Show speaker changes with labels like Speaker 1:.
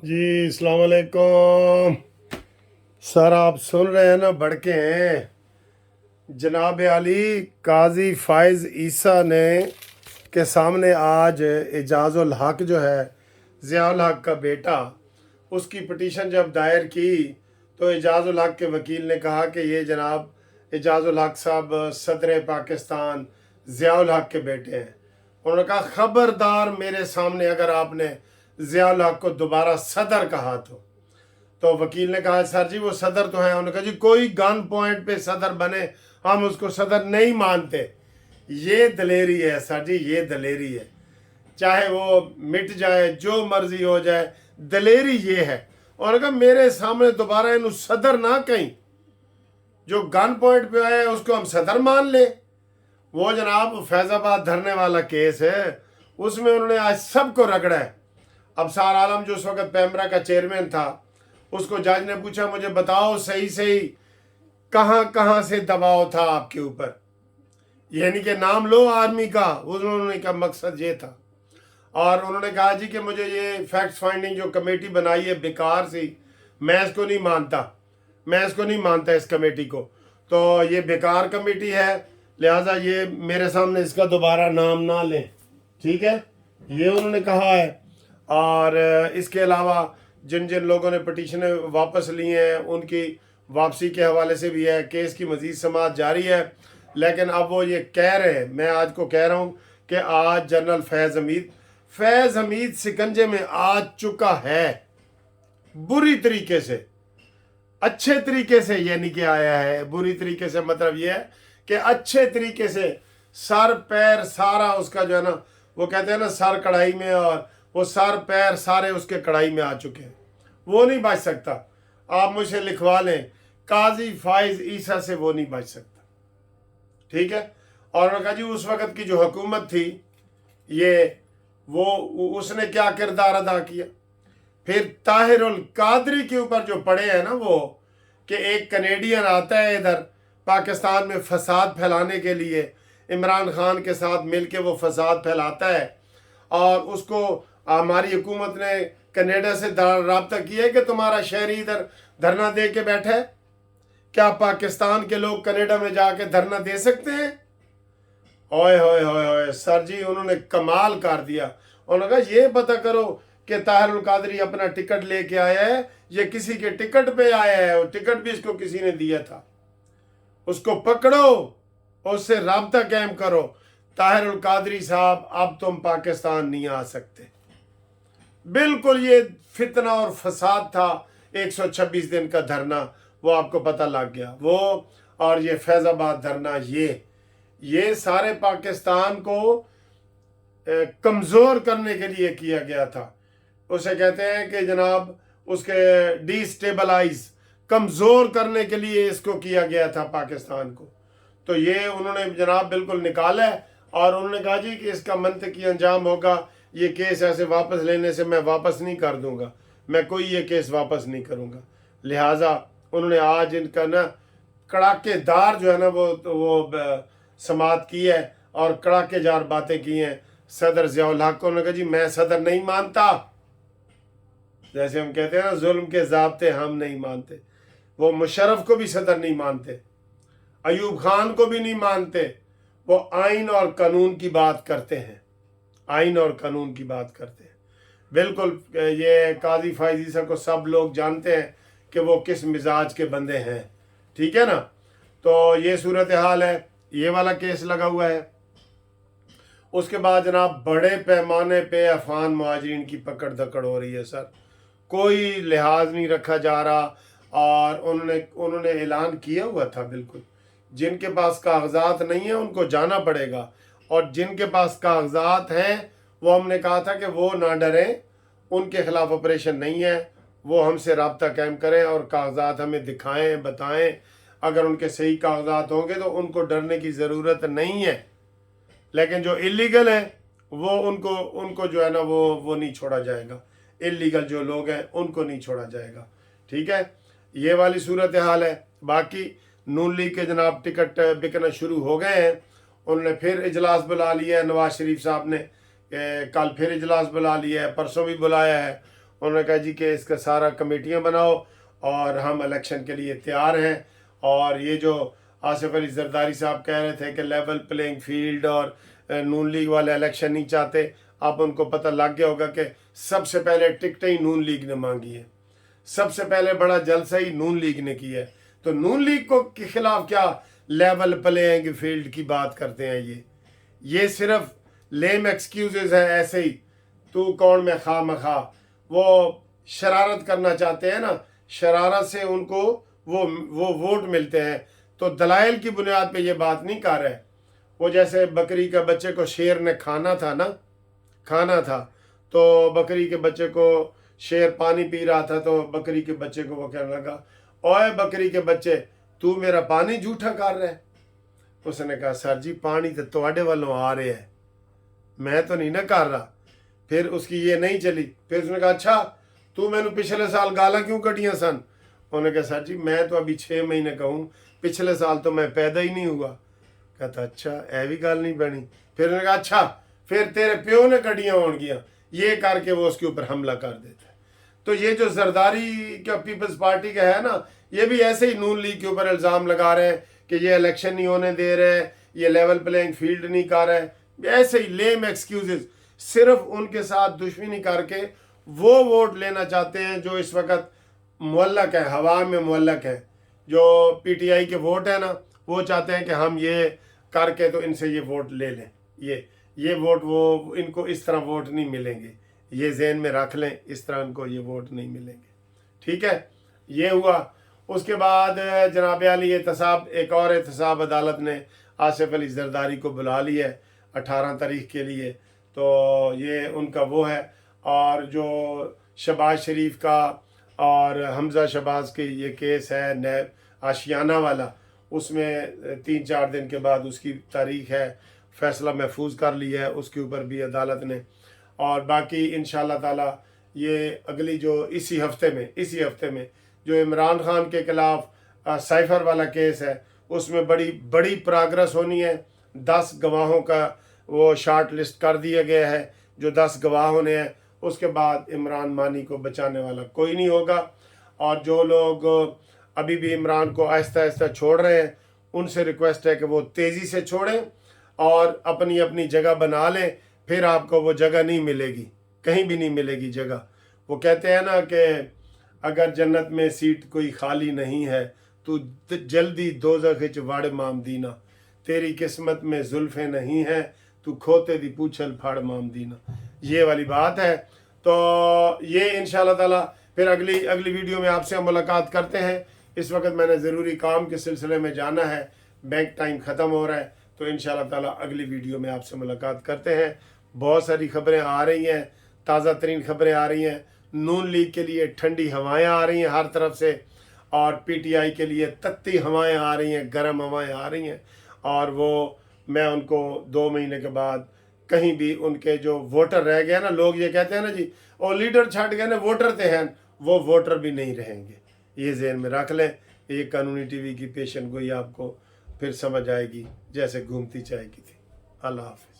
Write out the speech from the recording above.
Speaker 1: जी अस्सलाम वालेकुम। सर आप सुन रहे हैं ना, भड़के हैं। जनाब अली काजी फाइज ईसा ने के सामने आज एजाजुल हक जो है, ज़ियाउल हक का बेटा, उसकी पिटीशन जब दायर की तो एजाजुल हक के वकील ने कहा कि ये जनाब एजाजुल हक साहब सदर पाकिस्तान ज़ियाउल हक के बेटे हैं। उन्होंने कहा खबरदार मेरे सामने अगर आपने ज़ियाउल हक को दोबारा सदर कहा तो वकील ने कहा सर जी वो सदर तो हैं। उन्होंने कहा जी कोई गन पॉइंट पे सदर बने, हम उसको सदर नहीं मानते। ये दलेरी है सर जी, ये दलेरी है। चाहे वो मिट जाए, जो मर्जी हो जाए, दलेरी ये है। और कहा मेरे सामने दोबारा इन सदर ना कहीं, जो गन पॉइंट पे आए उसको हम सदर मान ले। वो जनाब फैजाबाद धरने वाला केस है, उसमें उन्होंने आज सबको रगड़ा है। अबसार आलम जो उस वक्त पैमरा का चेयरमैन था, उसको जज ने पूछा मुझे बताओ सही सही कहाँ कहाँ से दबाव था आपके ऊपर, यानी कि नाम लो आर्मी का। उन्होंने का मकसद ये था। और उन्होंने कहा जी कि मुझे ये फैक्ट फाइंडिंग जो कमेटी बनाई है बेकार सी, मैं इसको नहीं मानता, मैं इसको नहीं मानता इस कमेटी को। तो ये बेकार कमेटी है, लिहाजा ये मेरे सामने इसका दोबारा नाम ना लें, ठीक है, ये उन्होंने कहा है। और इसके अलावा जिन जिन लोगों ने पटिशनें वापस ली हैं उनकी वापसी के हवाले से भी है। केस की मज़ीद समाअत जारी है, लेकिन अब वो ये कह रहे हैं, मैं आज को कह रहा हूँ कि आज जनरल फैज़ हमीद शिकंजे में आ चुका है, बुरी तरीके से। अच्छे तरीके से ये नहीं कि आया है, बुरी तरीके से मतलब ये है कि अच्छे तरीके से सर पैर सारा उसका जो है ना, वो कहते हैं ना सर कढ़ाई में, और वो सर पैर सारे उसके कढ़ाई में आ चुके हैं। वो नहीं बच सकता, आप मुझे लिखवा लें, काजी फाइज ईसा से वो नहीं बच सकता, ठीक है। और उन्होंने कहा जी उस वक़्त की जो हुकूमत थी ये, वो उसने क्या किरदार अदा किया। फिर ताहिरुल कादरी के ऊपर जो पड़े हैं ना वो, कि एक कनेडियन आता है इधर पाकिस्तान में फसाद फैलाने के लिए, इमरान खान के साथ मिलके वो फसाद फैलाता है, और उसको हमारी हुकूमत ने कनाडा से राब्ता किया है कि तुम्हारा शहरी इधर धरना दे के बैठा है। क्या पाकिस्तान के लोग कनाडा में जाके धरना दे सकते हैं? ओए होए होए होए सर जी, उन्होंने कमाल कर दिया। उन्होंने कहा ये पता करो कि ताहिरुल कादरी अपना टिकट लेके आया है, ये किसी के टिकट पे आया है, और टिकट भी इसको किसी ने दिया था। उसको पकड़ो, उससे राब्ता कायम करो। ताहिरुल कादरी साहब अब तुम पाकिस्तान नहीं आ सकते। बिल्कुल ये फितना और फसाद था, 126 दिन का धरना, वो आपको पता लग गया वो। और ये फैज़ाबाद धरना, ये सारे पाकिस्तान को कमज़ोर करने के लिए किया गया था। उसे कहते हैं कि जनाब उसके डिस्टेबलाइज, कमज़ोर करने के लिए इसको किया गया था पाकिस्तान को। तो ये उन्होंने जनाब बिल्कुल निकाला है, और उन्होंने कहा जी कि इसका मंतकी अंजाम होगा, ये केस ऐसे वापस लेने से मैं वापस नहीं कर दूंगा, मैं कोई ये केस वापस नहीं करूंगा। लिहाजा उन्होंने आज इनका ना कड़ाकेदार जो है ना वो समाअत की है, और कड़ाकेदार बातें की हैं सदर ज़ियाउल हक को। उन्होंने कहा जी मैं सदर नहीं मानता, जैसे हम कहते हैं ना जुल्म के ज़ाब्ते हम नहीं मानते। वो मुशर्रफ को भी सदर नहीं मानते, अयूब खान को भी नहीं मानते। वो आइन और कानून की बात करते हैं, आइन और कानून की बात करते हैं। बिल्कुल ये काजी फाइज ईसा को सब लोग जानते हैं कि वो किस मिजाज के बंदे हैं, ठीक है ना। तो ये सूरत हाल है, ये वाला केस लगा हुआ है। उसके बाद जनाब बड़े पैमाने पे अफगान मुहाजिरीन की पकड़ दकड़ हो रही है सर, कोई लिहाज नहीं रखा जा रहा। और उन्होंने ऐलान किया हुआ था बिल्कुल, जिनके पास कागजात नहीं है उनको जाना पड़ेगा, और जिनके पास कागजात हैं वो हमने कहा था कि वो ना डरें, उनके खिलाफ ऑपरेशन नहीं है, वो हमसे रब्ता कायम करें और कागजात हमें दिखाएं, बताएं। अगर उनके सही कागजात होंगे तो उनको डरने की ज़रूरत नहीं है। लेकिन जो इलीगल है वो उनको जो है ना वो नहीं छोड़ा जाएगा। इलीगल जो लोग हैं उनको नहीं छोड़ा जाएगा, ठीक है। ये वाली सूरत हाल है। बाकी नून लीग के जनाब टिकट बिकना शुरू हो गए हैं। उन्होंने फिर इजलास बुला लिया है, नवाज शरीफ साहब ने कल फिर इजलास बुला लिया है, परसों भी बुलाया है। उन्होंने कहा जी कि इसका सारा कमेटियां बनाओ और हम इलेक्शन के लिए तैयार हैं। और ये जो आसिफ अली जरदारी साहब कह रहे थे कि लेवल प्लेइंग फील्ड और नून लीग वाले इलेक्शन नहीं चाहते, अब उनको पता लग गया होगा कि सबसे पहले टिकटें ही नून लीग ने मांगी है, सबसे पहले बड़ा जलसा ही नून लीग ने किया है। तो नून लीग को के खिलाफ क्या लेवल प्लेइंग फील्ड की बात करते हैं? ये सिर्फ लेम एक्सक्यूजेज है ऐसे ही, तू कौन में खा मखा, वो शरारत करना चाहते हैं ना, शरारत से उनको वो वोट मिलते हैं। तो दलाइल की बुनियाद पे ये बात नहीं कर रहे। वो जैसे बकरी के बच्चे को शेर ने खाना था, तो बकरी के बच्चे को शेर पानी पी रहा था, तो बकरी के बच्चे को वो कहने लगा, ओए बकरी के बच्चे, तू मेरा पानी झूठा कर रहा है। उसने कहा सर जी पानी तो तुहाडे वालों आ रहे है, मैं तो नहीं ना कर रहा। फिर उसकी ये नहीं चली, फिर उसने कहा अच्छा तू मैंने पिछले साल गाला क्यों कटियां सन? उन्होंने कहा सर जी मैं तो अभी 6 महीने कहूँ, पिछले साल तो मैं पैदा ही नहीं हुआ। कहता अच्छा ऐ भी गल नहीं बनी। फिर उन्होंने कहा अच्छा फिर तेरे प्यो ने कटियां होंगियां, ये करके वो उसके ऊपर हमला कर देता है। तो ये जो जरदारी का पीपल्स पार्टी का है ना, ये भी ऐसे ही नून लीग के ऊपर इल्ज़ाम लगा रहे हैं कि ये इलेक्शन नहीं होने दे रहे, ये लेवल प्लेइंग फील्ड नहीं कर रहे। ऐसे ही लेम एक्सक्यूजेस, सिर्फ उनके साथ दुश्मनी करके वो वोट लेना चाहते हैं जो इस वक्त मुअल्लक है, हवा में मुअल्लक है। जो पीटीआई के वोट है ना, वो चाहते हैं कि हम ये करके तो इनसे ये वोट ले लें, ये वोट वो इनको इस तरह वोट नहीं मिलेंगे, ये ज़हन में रख लें, इस तरह इनको ये वोट नहीं मिलेंगे। ठीक है, ये हुआ। उसके बाद जनाब अली एहतसाब, एक और एहतसाब अदालत ने आसिफ अली जरदारी को बुला लिया है 18 तारीख के लिए, तो ये उनका वो है। और जो शहबाज शरीफ का और हमजा शहबाज के ये केस है नैब आशियाना वाला, उसमें 3-4 दिन के बाद उसकी तारीख है, फैसला महफूज कर लिया है उसके ऊपर भी अदालत ने। और बाकी इंशाअल्लाह ताला ये अगली जो इसी हफ्ते में जो इमरान खान के खिलाफ साइफर वाला केस है, उसमें बड़ी प्रोग्रेस होनी है। 10 गवाहों का वो शार्ट लिस्ट कर दिया गया है, जो 10 गवाह होने हैं। उसके बाद इमरान मानी को बचाने वाला कोई नहीं होगा। और जो लोग अभी भी इमरान को आहिस्ता आहिस्ता छोड़ रहे हैं, उनसे रिक्वेस्ट है कि वो तेज़ी से छोड़ें और अपनी अपनी जगह बना लें, फिर आपको वो जगह नहीं मिलेगी, कहीं भी नहीं मिलेगी जगह। वो कहते हैं ना कि अगर जन्नत में सीट कोई खाली नहीं है तो जल्दी दोज़ख विच वड़ मामदीना, तेरी किस्मत में जुल्फ़े नहीं है तू खोते दी पूछल फाड़ मामदीना, ये वाली बात है। तो ये इंशाअल्लाह ताला फिर अगली वीडियो में आपसे हम मुलाकात करते हैं। इस वक्त मैंने ज़रूरी काम के सिलसिले में जाना है, बैंक टाइम ख़त्म हो रहा है, तो इंशाअल्लाह ताला अगली वीडियो में आपसे मुलाकात करते हैं। बहुत सारी खबरें आ रही हैं, ताज़ा तरीन खबरें आ रही हैं। नून लीग के लिए ठंडी हवाएं आ रही हैं हर तरफ से, और पीटीआई के लिए तत्ती हवाएं आ रही हैं, गर्म हवाएं आ रही हैं। और वो मैं उनको 2 महीने के बाद कहीं भी उनके जो वोटर रह गए ना, लोग ये कहते हैं ना जी और लीडर छट गए ना, वोटर थे हैं, वो वोटर भी नहीं रहेंगे। ये ज़हन में रख लें। ये कानूनी टीवी की पेशन गोई आपको फिर समझ आएगी जैसे घूमती चाय की थी। अल्लाह हाफ़िज़।